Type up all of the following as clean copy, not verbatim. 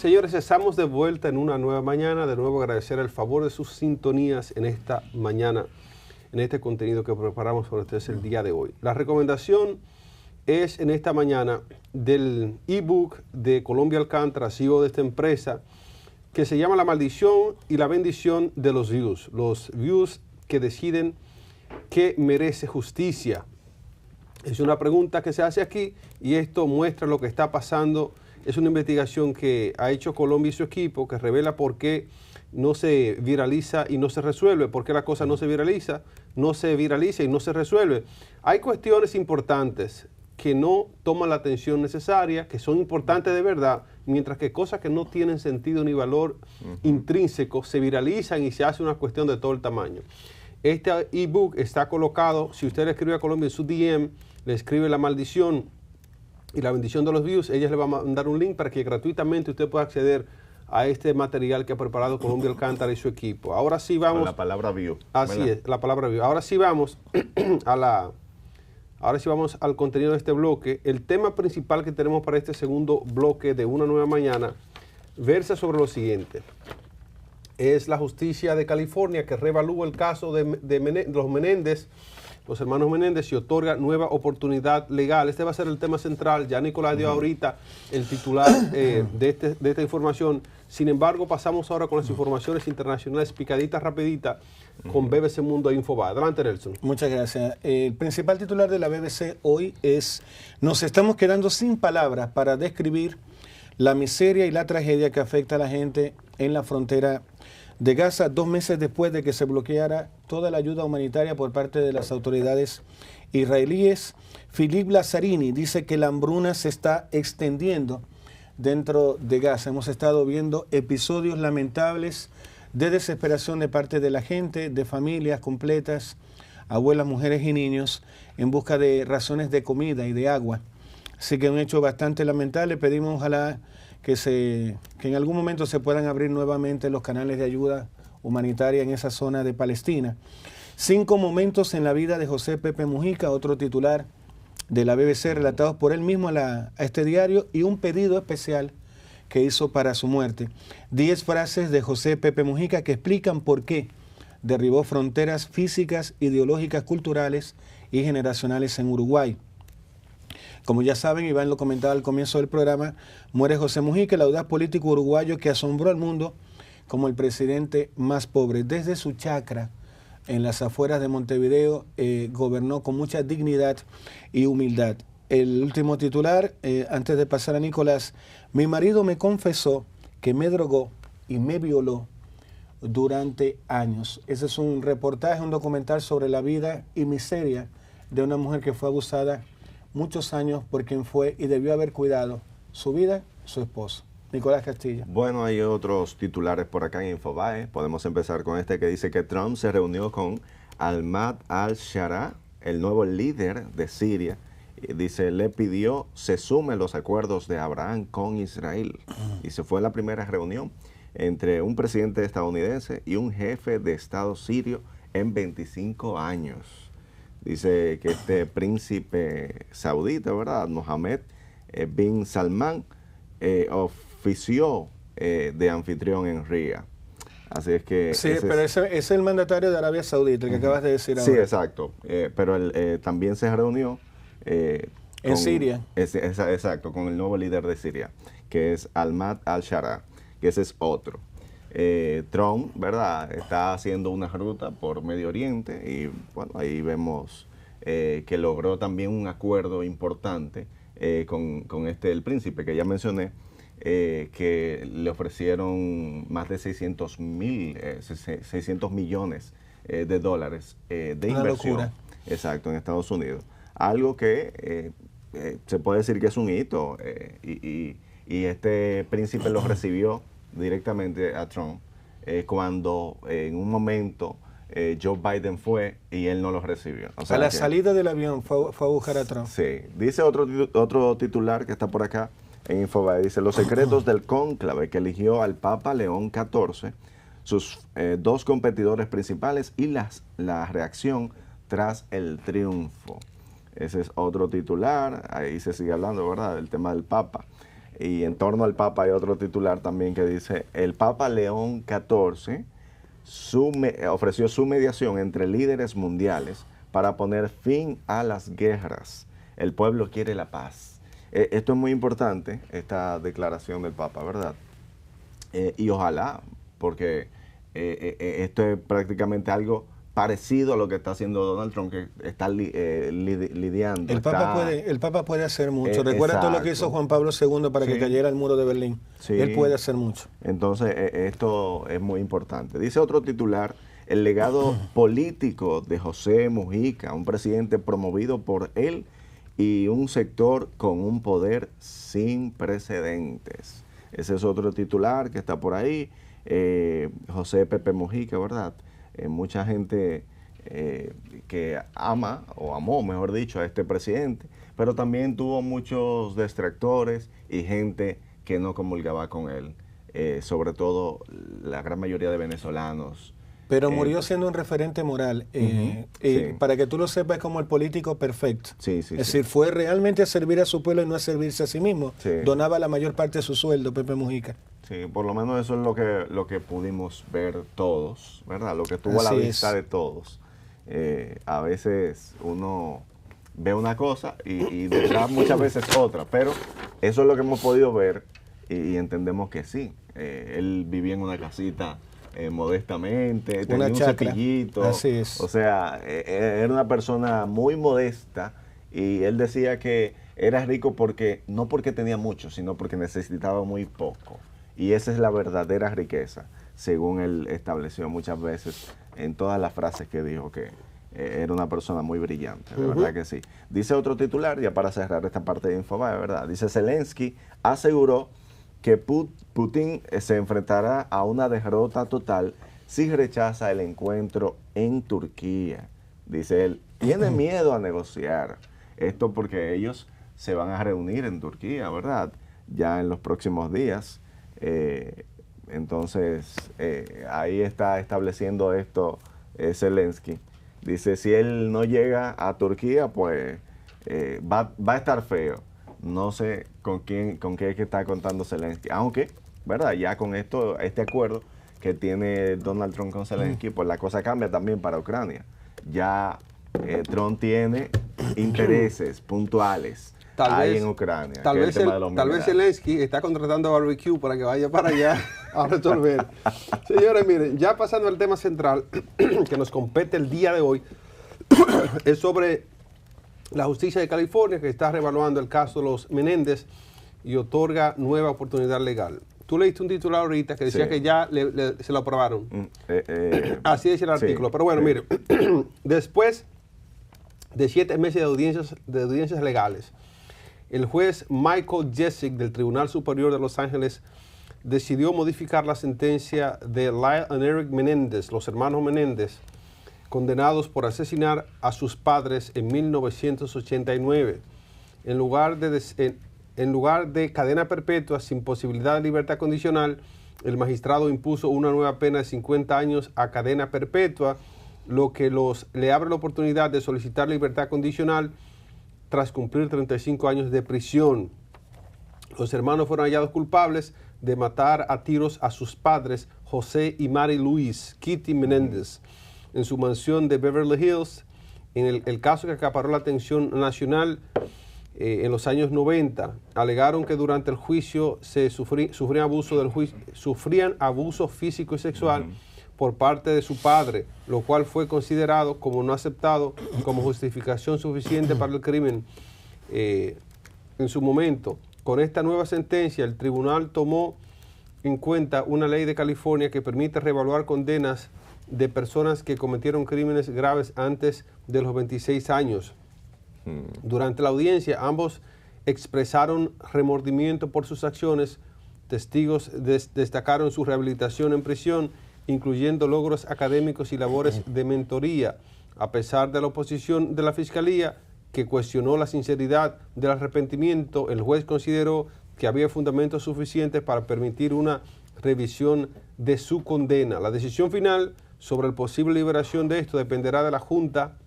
Señores, estamos de vuelta en una nueva mañana. De nuevo agradecer el favor de sus sintonías en esta mañana, en este contenido que preparamos para ustedes el día de hoy. La recomendación es en esta mañana del ebook de Colombia Alcántara, CEO de esta empresa, que se llama La maldición y la bendición de los views que deciden que merece justicia. Es una pregunta que se hace aquí y esto muestra lo que está pasando. Es una investigación que ha hecho Colombia y su equipo que revela por qué no se viraliza y no se resuelve, por qué la cosa no se viraliza y no se resuelve. Hay cuestiones importantes que no toman la atención necesaria, que son importantes de verdad, mientras que cosas que no tienen sentido ni valor intrínseco se viralizan y se hace una cuestión de todo el tamaño. Este ebook está colocado, si usted le escribe a Colombia en su DM, le escribe La maldición y la bendición de los views, ella le va a mandar un link para que gratuitamente usted pueda acceder a este material que ha preparado Colombia Alcántara y su equipo. Ahora sí vamos... Con la palabra view. Así ¿verdad? es, la palabra view. Ahora sí vamos al contenido de este bloque. El tema principal que tenemos para este segundo bloque de Una Nueva Mañana versa sobre lo siguiente. Es la justicia de California que reevalúa el caso de los Menéndez, los hermanos Menéndez, y otorga nueva oportunidad legal. Este va a ser el tema central. Ya Nicolás dio ahorita el titular de esta información. Sin embargo, pasamos ahora con las informaciones internacionales picaditas, rapiditas, con BBC Mundo e Infobae. Adelante, Nelson. Muchas gracias. El principal titular de la BBC hoy es: nos estamos quedando sin palabras para describir la miseria y la tragedia que afecta a la gente en la frontera de Gaza, 2 meses después de que se bloqueara toda la ayuda humanitaria por parte de las autoridades israelíes. Philippe Lazzarini dice que la hambruna se está extendiendo dentro de Gaza. Hemos estado viendo episodios lamentables de desesperación de parte de la gente, de familias completas, abuelas, mujeres y niños, en busca de raciones de comida y de agua. Así que un hecho bastante lamentable. Pedimos ojalá que en algún momento se puedan abrir nuevamente los canales de ayuda humanitaria en esa zona de Palestina. 5 momentos en la vida de José Pepe Mujica, otro titular de la BBC, relatados por él mismo a este diario, y un pedido especial que hizo para su muerte. 10 frases de José Pepe Mujica que explican por qué derribó fronteras físicas, ideológicas, culturales y generacionales en Uruguay. Como ya saben, Iván lo comentaba al comienzo del programa, muere José Mujica, el audaz político uruguayo que asombró al mundo como el presidente más pobre. Desde su chacra en las afueras de Montevideo, gobernó con mucha dignidad y humildad. El último titular, antes de pasar a Nicolás: mi marido me confesó que me drogó y me violó durante años. Ese es un reportaje, un documental sobre la vida y miseria de una mujer que fue abusada muchos años por quien fue y debió haber cuidado su vida, su esposo. Nicolás Castillo. Bueno, hay otros titulares por acá en Infobae. Podemos empezar con este que dice que Trump se reunió con Ahmad al-Shara, el nuevo líder de Siria. Y dice, le pidió se sume los acuerdos de Abraham con Israel. Y se fue la primera reunión entre un presidente estadounidense y un jefe de Estado sirio en 25 años. Dice que este príncipe saudita, ¿verdad?, Mohammed bin Salman, ofició de anfitrión en Ría. Así es que... Sí, pero ese es el mandatario de Arabia Saudita, el que acabas de decir ahora. Sí, exacto. Pero él también se reunió... en Siria. Exacto, con el nuevo líder de Siria, que es Ahmad al-Shara, que ese es otro. Trump, ¿verdad?, está haciendo una ruta por Medio Oriente y bueno, ahí vemos que logró también un acuerdo importante con el príncipe que ya mencioné, que le ofrecieron más de 600 millones de dólares de inversión. Locura. Exacto, en Estados Unidos. Algo que se puede decir que es un hito y este príncipe lo recibió directamente a Trump cuando en un momento Joe Biden fue y él no lo recibió. O sea, a la salida del avión fue a buscar a Trump. Sí. Dice otro titular que está por acá en Infobae, dice, los secretos del cónclave que eligió al Papa León XIV, sus 2 competidores principales y la reacción tras el triunfo. Ese es otro titular. Ahí se sigue hablando, ¿verdad?, del tema del Papa. Y en torno al Papa hay otro titular también que dice, el Papa León XIV ofreció su mediación entre líderes mundiales para poner fin a las guerras. El pueblo quiere la paz. Esto es muy importante, esta declaración del Papa, ¿verdad? Y ojalá, porque esto es prácticamente algo parecido a lo que está haciendo Donald Trump, que está lidiando. El Papa puede hacer mucho. Recuerda todo lo que hizo Juan Pablo II para que cayera el muro de Berlín. Sí. Él puede hacer mucho. Entonces, esto es muy importante. Dice otro titular, el legado político de José Mujica, un presidente promovido por él y un sector con un poder sin precedentes. Ese es otro titular que está por ahí. José Pepe Mujica, ¿verdad? Mucha gente que ama, o amó, mejor dicho, a este presidente, pero también tuvo muchos detractores y gente que no comulgaba con él, sobre todo la gran mayoría de venezolanos. Pero murió siendo un referente moral. Sí. Para que tú lo sepas, es como el político perfecto. Sí, es decir, fue realmente a servir a su pueblo y no a servirse a sí mismo. Sí. Donaba la mayor parte de su sueldo, Pepe Mujica. Sí, por lo menos eso es lo que pudimos ver todos, ¿verdad? Lo que estuvo a la vista de todos. A veces uno ve una cosa y detrás muchas veces otra, pero eso es lo que hemos podido ver y entendemos que sí. Él vivía en una casita modestamente, tenía un cepillito. Así es. O sea, era una persona muy modesta y él decía que era rico no porque tenía mucho, sino porque necesitaba muy poco. Y esa es la verdadera riqueza, según él estableció muchas veces en todas las frases que dijo, que era una persona muy brillante, de verdad que sí. Dice otro titular, ya para cerrar esta parte de Infobae, ¿verdad? Dice, Zelensky aseguró que Putin se enfrentará a una derrota total si rechaza el encuentro en Turquía. Dice él, tiene miedo a negociar. Esto porque ellos se van a reunir en Turquía, ¿verdad? Ya en los próximos días. Entonces, ahí está estableciendo esto Zelensky. Dice, si él no llega a Turquía, pues va a estar feo. No sé con qué es que está contando Zelensky. Aunque, ¿verdad? Ya con este acuerdo que tiene Donald Trump con Zelensky, pues la cosa cambia también para Ucrania. Ya Trump tiene intereses puntuales en Ucrania. Tal vez Zelensky está contratando a Barbecue para que vaya para allá a resolver. Señores, miren, ya pasando al tema central que nos compete el día de hoy, es sobre la justicia de California, que está reevaluando el caso de los Menéndez y otorga nueva oportunidad legal. Tú leíste un titular ahorita que decía que ya se lo aprobaron. Así dice el artículo. Pero bueno, mire, después de 7 meses de audiencias legales, el juez Michael Jessic del Tribunal Superior de Los Ángeles decidió modificar la sentencia de Lyle y Eric Menéndez, los hermanos Menéndez, condenados por asesinar a sus padres en 1989. En lugar de cadena perpetua sin posibilidad de libertad condicional, el magistrado impuso una nueva pena de 50 años a cadena perpetua, lo que le abre la oportunidad de solicitar libertad condicional tras cumplir 35 años de prisión. Los hermanos fueron hallados culpables de matar a tiros a sus padres, José y Mary Louise Kitty Menéndez, en su mansión de Beverly Hills, en el caso que acaparó la atención nacional en los años 90. Alegaron que durante el juicio sufrían abuso físico y sexual por parte de su padre, lo cual fue considerado como no aceptado como justificación suficiente para el crimen en su momento. Con esta nueva sentencia, el tribunal tomó en cuenta una ley de California que permite reevaluar condenas de personas que cometieron crímenes graves antes de los 26 años. Durante la audiencia, ambos expresaron remordimiento por sus acciones. Testigos destacaron su rehabilitación en prisión, incluyendo logros académicos y labores de mentoría. A pesar de la oposición de la Fiscalía, que cuestionó la sinceridad del arrepentimiento, el juez consideró que había fundamentos suficientes para permitir una revisión de su condena. La decisión final sobre la posible liberación de esto dependerá de la Junta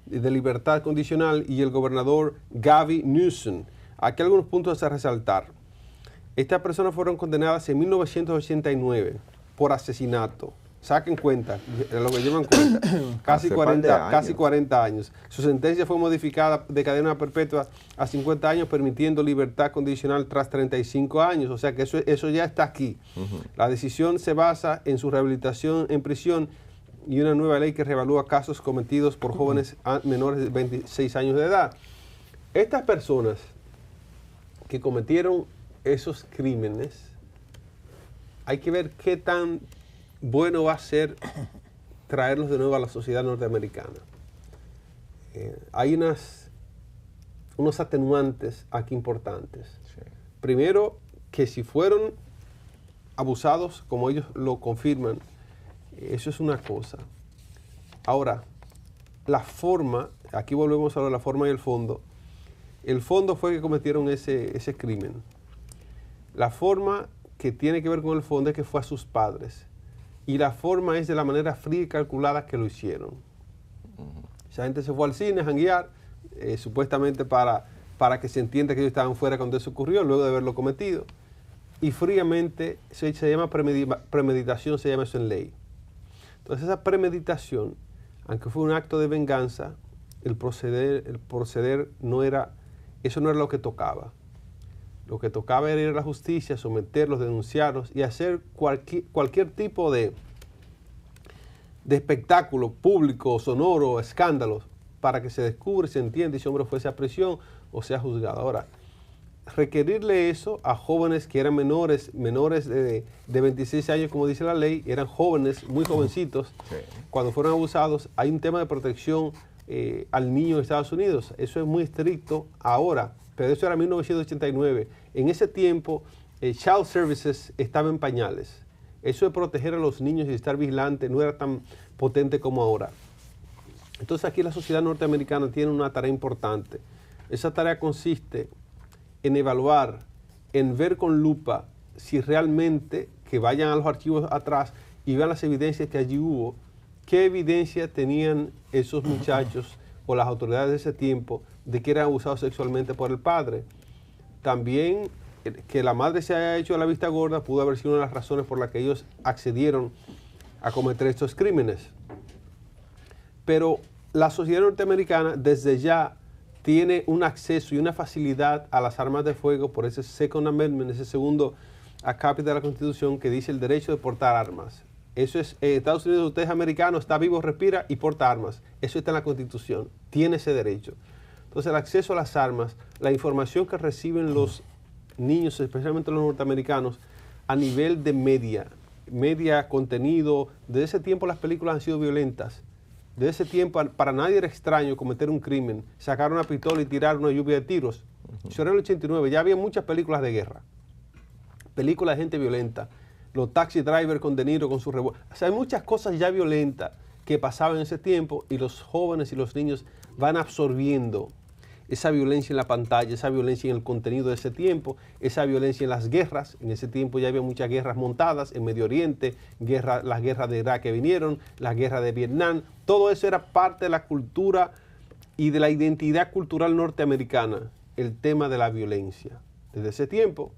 de Libertad Condicional y el gobernador Gavin Newsom. Aquí algunos puntos a resaltar. Estas personas fueron condenadas en 1989 por asesinato. Saquen cuenta, lo que llevan cuenta, casi 40 años. Su sentencia fue modificada de cadena perpetua a 50 años, permitiendo libertad condicional tras 35 años. O sea que eso ya está aquí. La decisión se basa en su rehabilitación en prisión y una nueva ley que reevalúa casos cometidos por jóvenes menores de 26 años de edad. Estas personas que cometieron esos crímenes, hay que ver qué tan bueno va a ser traerlos de nuevo a la sociedad norteamericana. Hay unos atenuantes aquí importantes. Sí. Primero, que si fueron abusados, como ellos lo confirman, eso es una cosa. Ahora, la forma, aquí volvemos a hablar de la forma y el fondo. El fondo fue que cometieron ese crimen. La forma que tiene que ver con el fondo es que fue a sus padres. Y la forma es de la manera fría y calculada que lo hicieron. Esa gente se fue al cine a janguear, supuestamente para que se entienda que ellos estaban fuera cuando eso ocurrió, luego de haberlo cometido. Y fríamente, se llama premeditación, se llama eso en ley. Entonces esa premeditación, aunque fue un acto de venganza, el proceder no era, eso no era lo que tocaba. Lo que tocaba era ir a la justicia, someterlos, denunciarlos y hacer cualquier tipo de espectáculo público, sonoro, escándalos, para que se descubra y se entienda si ese hombre fuese a prisión o sea juzgado. Ahora, requerirle eso a jóvenes que eran menores de 26 años, como dice la ley, eran jóvenes, muy jovencitos, sí. Cuando fueron abusados, hay un tema de protección al niño en Estados Unidos. Eso es muy estricto ahora, pero eso era 1989. En ese tiempo, Child Services estaba en pañales. Eso de proteger a los niños y estar vigilante no era tan potente como ahora. Entonces aquí la sociedad norteamericana tiene una tarea importante. Esa tarea consiste en evaluar, en ver con lupa si realmente, que vayan a los archivos atrás y vean las evidencias que allí hubo, qué evidencia tenían esos muchachos o las autoridades de ese tiempo de que eran abusados sexualmente por el padre. También que la madre se haya hecho a la vista gorda pudo haber sido una de las razones por las que ellos accedieron a cometer estos crímenes. Pero la sociedad norteamericana desde ya tiene un acceso y una facilidad a las armas de fuego por ese Second Amendment, ese segundo acápite de la Constitución que dice el derecho de portar armas. Eso es, en Estados Unidos usted es americano, está vivo, respira y porta armas. Eso está en la Constitución, tiene ese derecho. Entonces el acceso a las armas, la información que reciben los niños, especialmente los norteamericanos, a nivel de media, contenido, desde ese tiempo las películas han sido violentas. Desde ese tiempo para nadie era extraño cometer un crimen, sacar una pistola y tirar una lluvia de tiros. Eso era el 89, ya había muchas películas de guerra, películas de gente violenta, los Taxi Driver con De Niro con su revólver. O sea, hay muchas cosas ya violentas que pasaban en ese tiempo y los jóvenes y los niños van absorbiendo esa violencia en la pantalla, esa violencia en el contenido de ese tiempo, esa violencia en las guerras. En ese tiempo ya había muchas guerras montadas en Medio Oriente, las guerras de Irak que vinieron, las guerras de Vietnam. Todo eso era parte de la cultura y de la identidad cultural norteamericana, el tema de la violencia. Desde ese tiempo.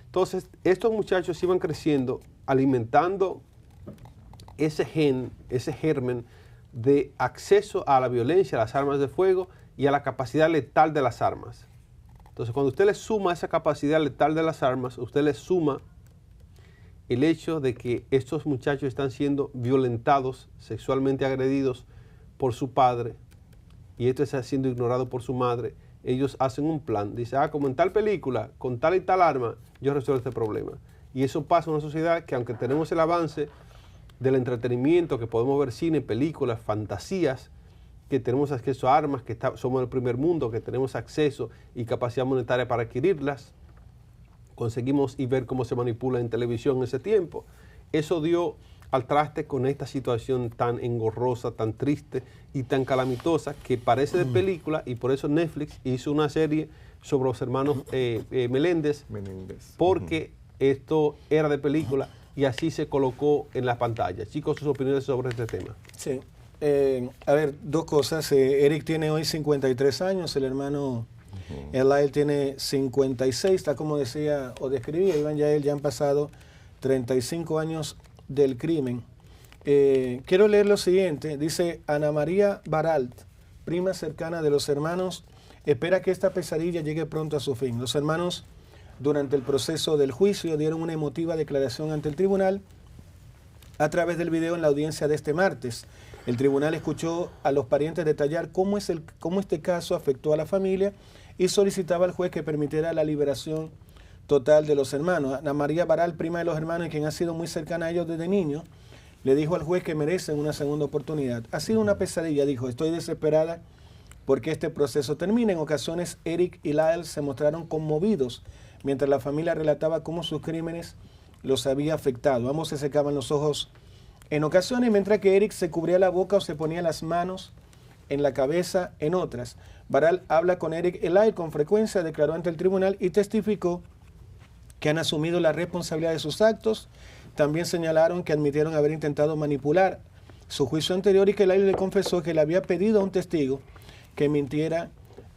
Entonces, estos muchachos iban creciendo, alimentando ese germen de acceso a la violencia, a las armas de fuego y a la capacidad letal de las armas. Entonces, cuando usted le suma esa capacidad letal de las armas, usted le suma el hecho de que estos muchachos están siendo violentados, sexualmente agredidos por su padre, y esto está siendo ignorado por su madre. Ellos hacen un plan, dicen, como en tal película, con tal y tal arma, yo resuelvo este problema. Y eso pasa en una sociedad que, aunque tenemos el avance del entretenimiento, que podemos ver cine, películas, fantasías, que tenemos acceso a armas, que somos el primer mundo, que tenemos acceso y capacidad monetaria para adquirirlas, conseguimos y ver cómo se manipula en televisión en ese tiempo. Eso dio al traste con esta situación tan engorrosa, tan triste y tan calamitosa que parece de película, y por eso Netflix hizo una serie sobre los hermanos Meléndez, porque esto era de película y así se colocó en la pantalla. Chicos, sus opiniones sobre este tema. Sí. A ver, dos cosas. Eric tiene hoy 53 años, el hermano Lyle tiene 56, está como decía o describía Iván Yael, ya han pasado 35 años del crimen. Quiero leer lo siguiente, dice Ana María Baralt, prima cercana de los hermanos, espera que esta pesadilla llegue pronto a su fin. Los hermanos, durante el proceso del juicio, dieron una emotiva declaración ante el tribunal a través del video en la audiencia de este martes. El tribunal escuchó a los parientes detallar cómo este caso afectó a la familia y solicitaba al juez que permitiera la liberación total de los hermanos. Ana María Baral, prima de los hermanos y quien ha sido muy cercana a ellos desde niños, le dijo al juez que merecen una segunda oportunidad. Ha sido una pesadilla, dijo, estoy desesperada porque este proceso termine. En ocasiones, Eric y Lyle se mostraron conmovidos mientras la familia relataba cómo sus crímenes los había afectado. Ambos se secaban los ojos en ocasiones, mientras que Eric se cubría la boca o se ponía las manos en la cabeza en otras. Baral habla con Eric y Lyle con frecuencia, declaró ante el tribunal y testificó que han asumido la responsabilidad de sus actos. También señalaron que admitieron haber intentado manipular su juicio anterior y que Lyle le confesó que le había pedido a un testigo que mintiera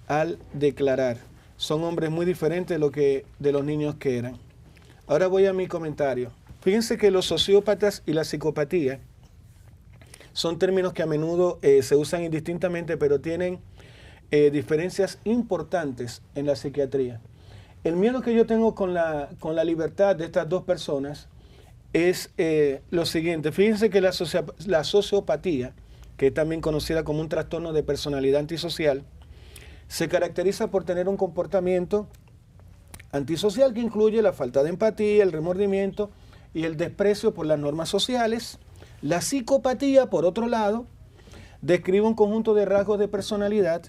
al declarar. Son hombres muy diferentes de los niños que eran. Ahora voy a mi comentario. Fíjense que los sociópatas y la psicopatía son términos que a menudo se usan indistintamente, pero tienen diferencias importantes en la psiquiatría. El miedo que yo tengo con la libertad de estas dos personas es lo siguiente. Fíjense que la sociopatía, que es también conocida como un trastorno de personalidad antisocial, se caracteriza por tener un comportamiento antisocial que incluye la falta de empatía, el remordimiento y el desprecio por las normas sociales. La psicopatía, por otro lado, describe un conjunto de rasgos de personalidad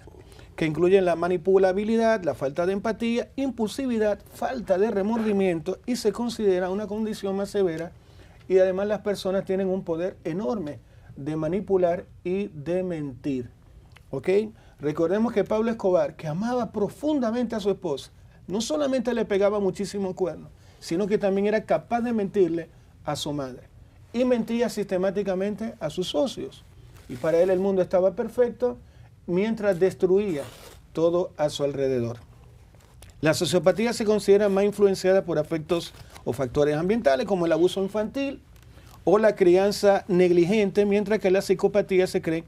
que incluyen la manipulabilidad, la falta de empatía, impulsividad, falta de remordimiento y se considera una condición más severa, y además las personas tienen un poder enorme de manipular y de mentir. ¿Ok? Recordemos que Pablo Escobar, que amaba profundamente a su esposa, no solamente le pegaba muchísimo cuerno, sino que también era capaz de mentirle a su madre. Y mentía sistemáticamente a sus socios. Y para él el mundo estaba perfecto mientras destruía todo a su alrededor. La sociopatía se considera más influenciada por afectos o factores ambientales como el abuso infantil o la crianza negligente, mientras que la psicopatía se cree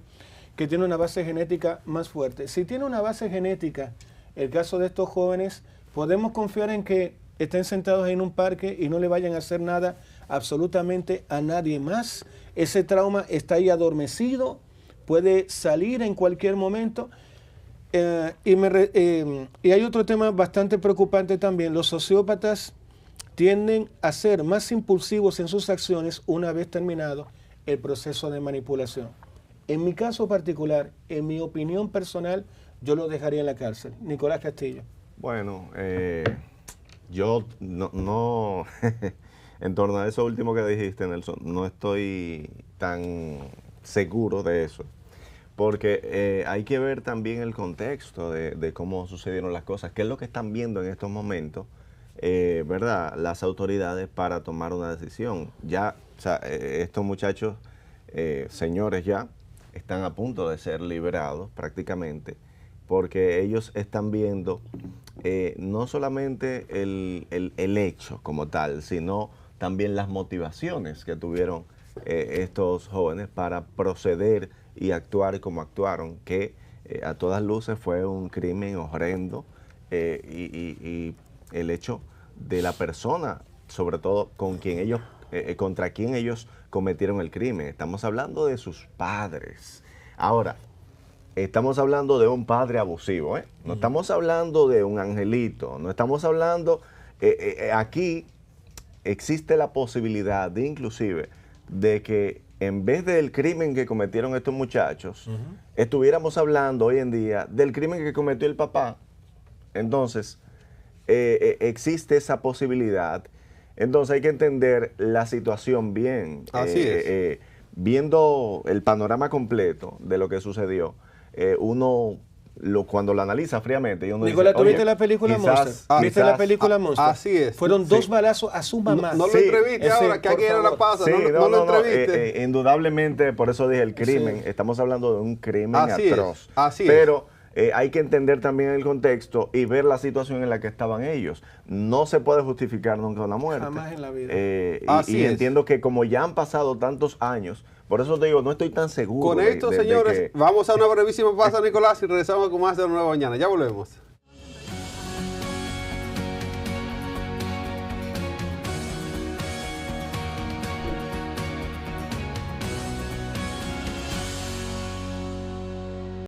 que tiene una base genética más fuerte. Si tiene una base genética, el caso de estos jóvenes, podemos confiar en que estén sentados en un parque y no le vayan a hacer nada absolutamente a nadie más. Ese trauma está ahí adormecido, puede salir en cualquier momento. Y hay otro tema bastante preocupante también. Los sociópatas tienden a ser más impulsivos en sus acciones una vez terminado el proceso de manipulación. En mi caso particular, en mi opinión personal, yo lo dejaría en la cárcel. Nicolás Castillo. Bueno, yo no en torno a eso último que dijiste, Nelson, no estoy tan seguro de eso. Porque hay que ver también el contexto de cómo sucedieron las cosas, qué es lo que están viendo en estos momentos, ¿verdad? Las autoridades para tomar una decisión. Ya, o sea, estos muchachos, señores ya, están a punto de ser liberados prácticamente, porque ellos están viendo no solamente el hecho como tal, sino también las motivaciones que tuvieron estos jóvenes para proceder y actuar como actuaron, que a todas luces fue un crimen horrendo, y el hecho de la persona, sobre todo con quien ellos, contra quien ellos cometieron el crimen. Estamos hablando de sus padres. Ahora, estamos hablando de un padre abusivo, ¿eh? No estamos hablando de un angelito, no estamos hablando, aquí existe la posibilidad de inclusive de que en vez del crimen que cometieron estos muchachos, estuviéramos hablando hoy en día del crimen que cometió el papá. Entonces, existe esa posibilidad. Entonces hay que entender la situación bien. Así es. Viendo el panorama completo de lo que sucedió, uno cuando lo analiza fríamente, y uno Nicolás, dice, ¿tú viste la película Monster? ¿Viste la película Monster? Así es. Fueron dos balazos a su mamá. No lo entreviste ahora, que aquí ahora pasa. Sí, no lo entreviste. Indudablemente, por eso dije el crimen. Sí. Estamos hablando de un crimen Así atroz. es, así pero hay que entender también el contexto y ver la situación en la que estaban ellos. No se puede justificar nunca una muerte. Jamás en la vida. Y entiendo que como ya han pasado tantos años, por eso te digo, no estoy tan seguro. Con esto, señores, vamos a una brevísima pausa, Nicolás, y regresamos con más de La Nueva Mañana. Ya volvemos.